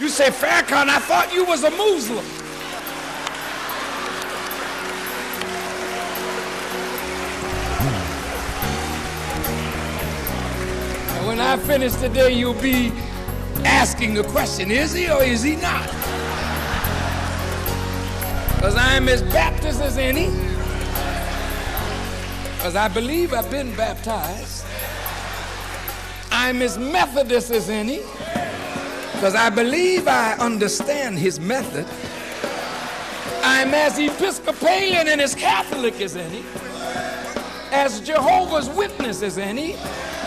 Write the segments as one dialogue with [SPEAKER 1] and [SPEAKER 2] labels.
[SPEAKER 1] You say, Farrakhan, I thought you was a Muslim. And when I finish today, you'll be asking the question, is he or is he not? Because I'm as Baptist as any. Because I believe I've been baptized. I'm as Methodist as any. Because I believe I understand his method. I'm as Episcopalian and as Catholic as any. As Jehovah's Witness as any.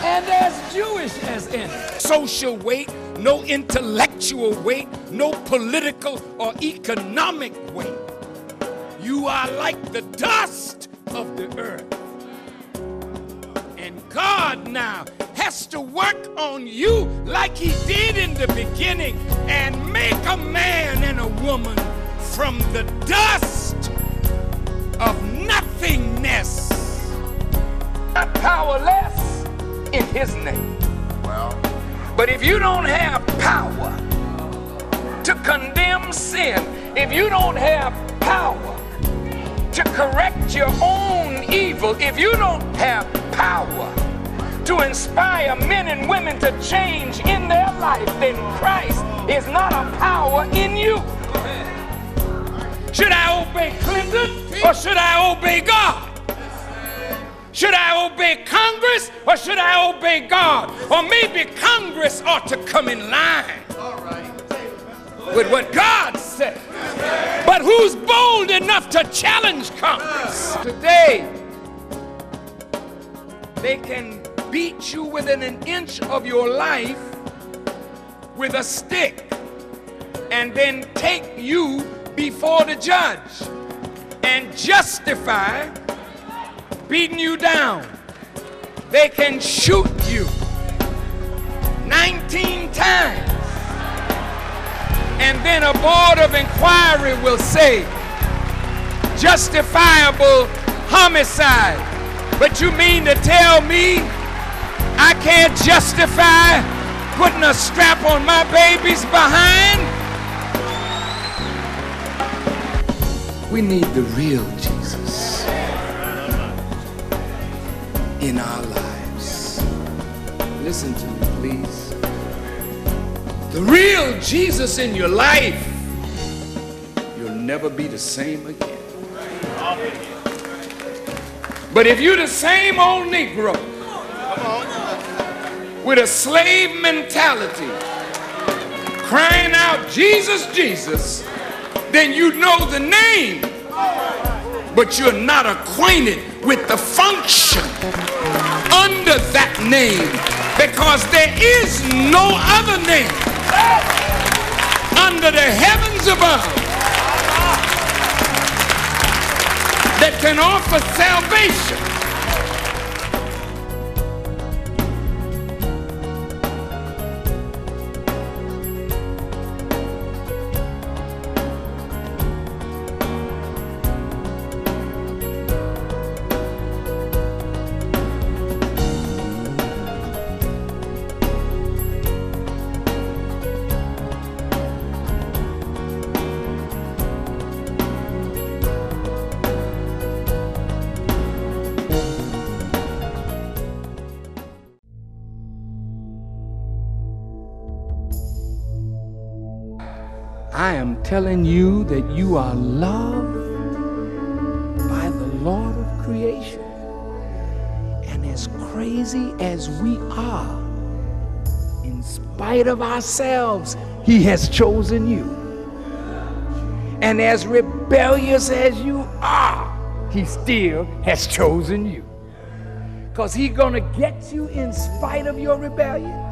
[SPEAKER 1] And as Jewish as any. Social weight, no intellectual weight, no political or economic weight. You are like the dust of the earth. And God now has to work on you like he did in the beginning and make a man and a woman from the dust of nothingness. Not powerless in his name. But if you don't have power to condemn sin, if you don't have power to correct your own evil, if you don't have power to inspire men and women to change in their life, then Christ is not a power in you. Should I obey Clinton or should I obey God? Should I obey Congress or should I obey God? Or maybe Congress ought to come in line with what God said. But who's bold enough to challenge Congress? Today, they can beat you within an inch of your life with a stick and then take you before the judge and justify beating you down. They can shoot you 19 times. And then a board of inquiry will say, justifiable homicide. But you mean to tell me I can't justify putting a strap on my baby's behind? We need the real Jesus in our lives. Listen to me, please. The real Jesus in your life, you'll never be the same again. But if you're the same old Negro with a slave mentality, crying out, Jesus, Jesus, then you know the name, but you're not acquainted with the function under that name, because there is no other name under the heavens above that can offer salvation. I am telling you that you are loved by the Lord of creation. And as crazy as we are, in spite of ourselves, he has chosen you. And as rebellious as you are, he still has chosen you. Because he's gonna get you in spite of your rebellion.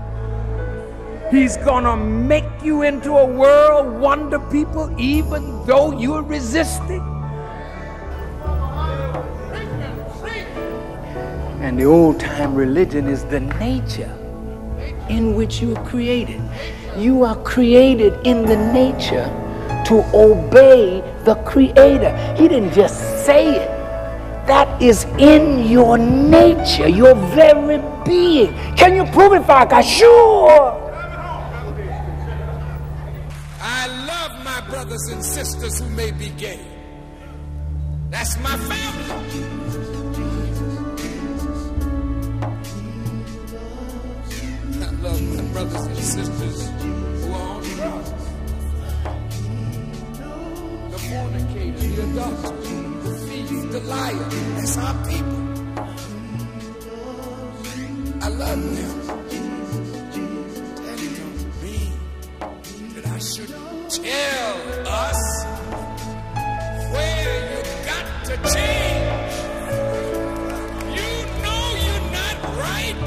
[SPEAKER 1] He's gonna make you into a world wonder people even though you're resisting. And the old time religion is the nature in which you are created. You are created in the nature to obey the Creator. He didn't just say it. That is in your nature, your very being. Can you prove it, Farrakhan? Sure. brothers and sisters who may be gay. That's my family. I love my brothers and sisters who are on drugs. The fornicator, the adulterer, the thief, the liar. That's our people. I love them. That don't mean that I should tell us where you got to change. You know you're not right,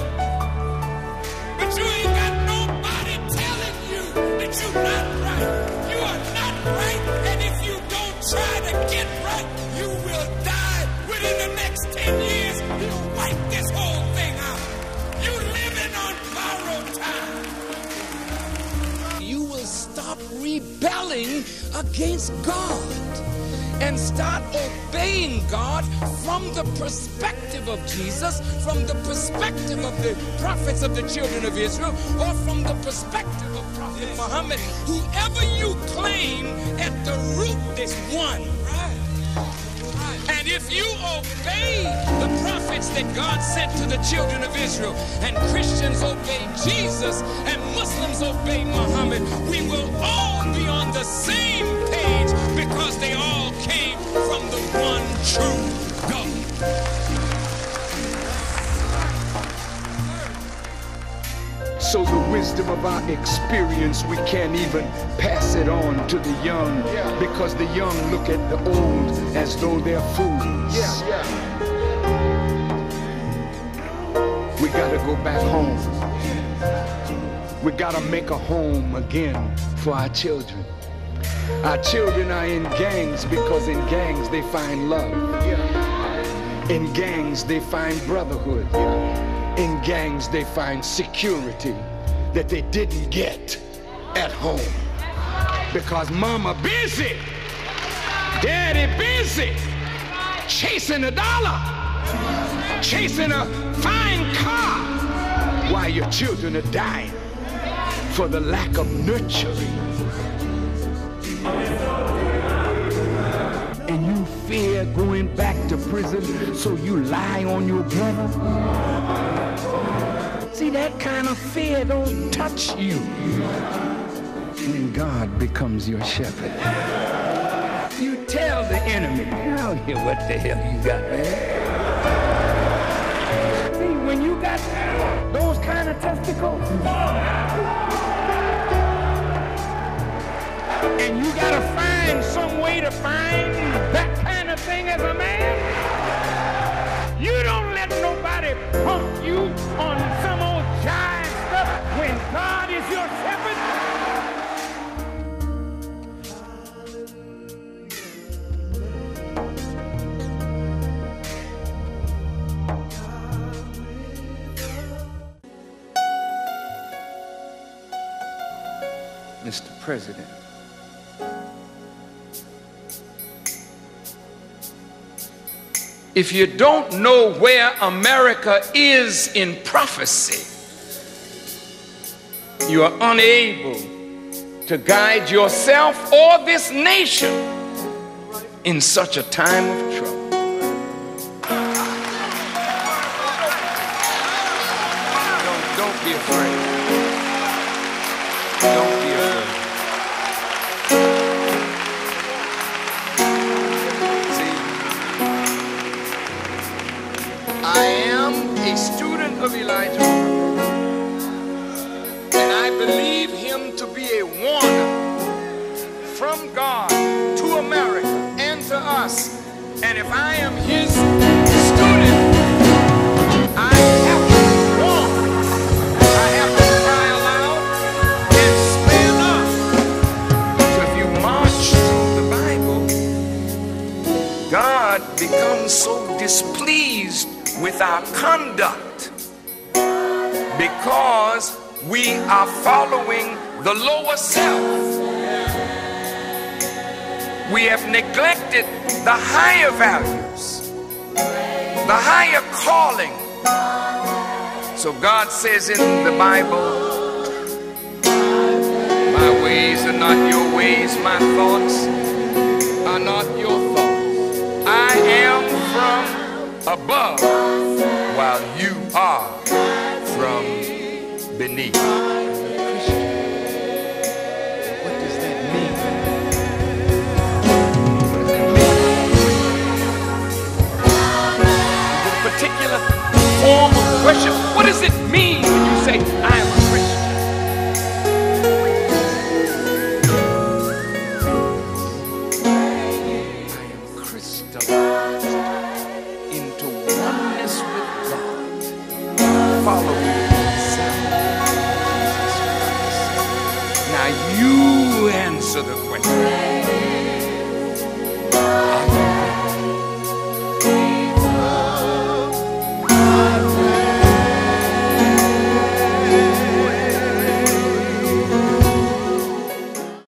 [SPEAKER 1] but you ain't got nobody telling you that you're not right. You are not right, and if you don't try to get right, you will die within the next 10 years. You'll wipe this whole thing out. You living on borrowed time. You will stop rebelling against God and start obeying God from the perspective of Jesus, from the perspective of the prophets of the children of Israel, or from the perspective of Prophet Muhammad. Whoever you claim, at the root there's one. And if you obey the prophets that God sent to the children of Israel, and Christians obey Jesus, and Muslims obey Muhammad, we will all be on the same page because they all came from the one true God.
[SPEAKER 2] So the wisdom of our experience, we can't even pass it on to the young, because the young look at the old as though they're fools. We gotta go back home. We gotta make a home again for our children. Our children are in gangs because in gangs they find love. In gangs they find brotherhood. In gangs they find security that they didn't get at home. Because mama busy, daddy busy, chasing a dollar, chasing a fine car, while your children are dying for the lack of nurturing. And you fear going back to prison, so you lie on your brother. See, that kind of fear don't touch you when God becomes your shepherd. You tell the enemy, I don't hear what the hell you got, man. See, when you got those kind of testicles, and you gotta find some way to find that kind of thing as a man, you don't let nobody pump you on some old giant stuff when God is your shepherd. Mr. President, if you don't know where America is in prophecy, you are unable to guide yourself or this nation in such a time of trouble. Don't be afraid. Don't be afraid. I am a student of Elijah Muhammad, and I believe him to be a warner from God to America and to us. And if I am his student, I have to walk, I have to cry aloud and stand up. So if you march through the Bible, God becomes so displeased with our conduct because we are following the lower self. We have neglected the higher values, the higher calling. So God says in the Bible, my way
[SPEAKER 1] ways are not your ways, my thoughts are not your thoughts. I am from above, while you are from beneath. What does that mean? What does that mean? Is it a particular form of worship? What does it mean when you say, I am a Christian? Into oneness with God, following the sound of Jesus Christ. Now you answer the question.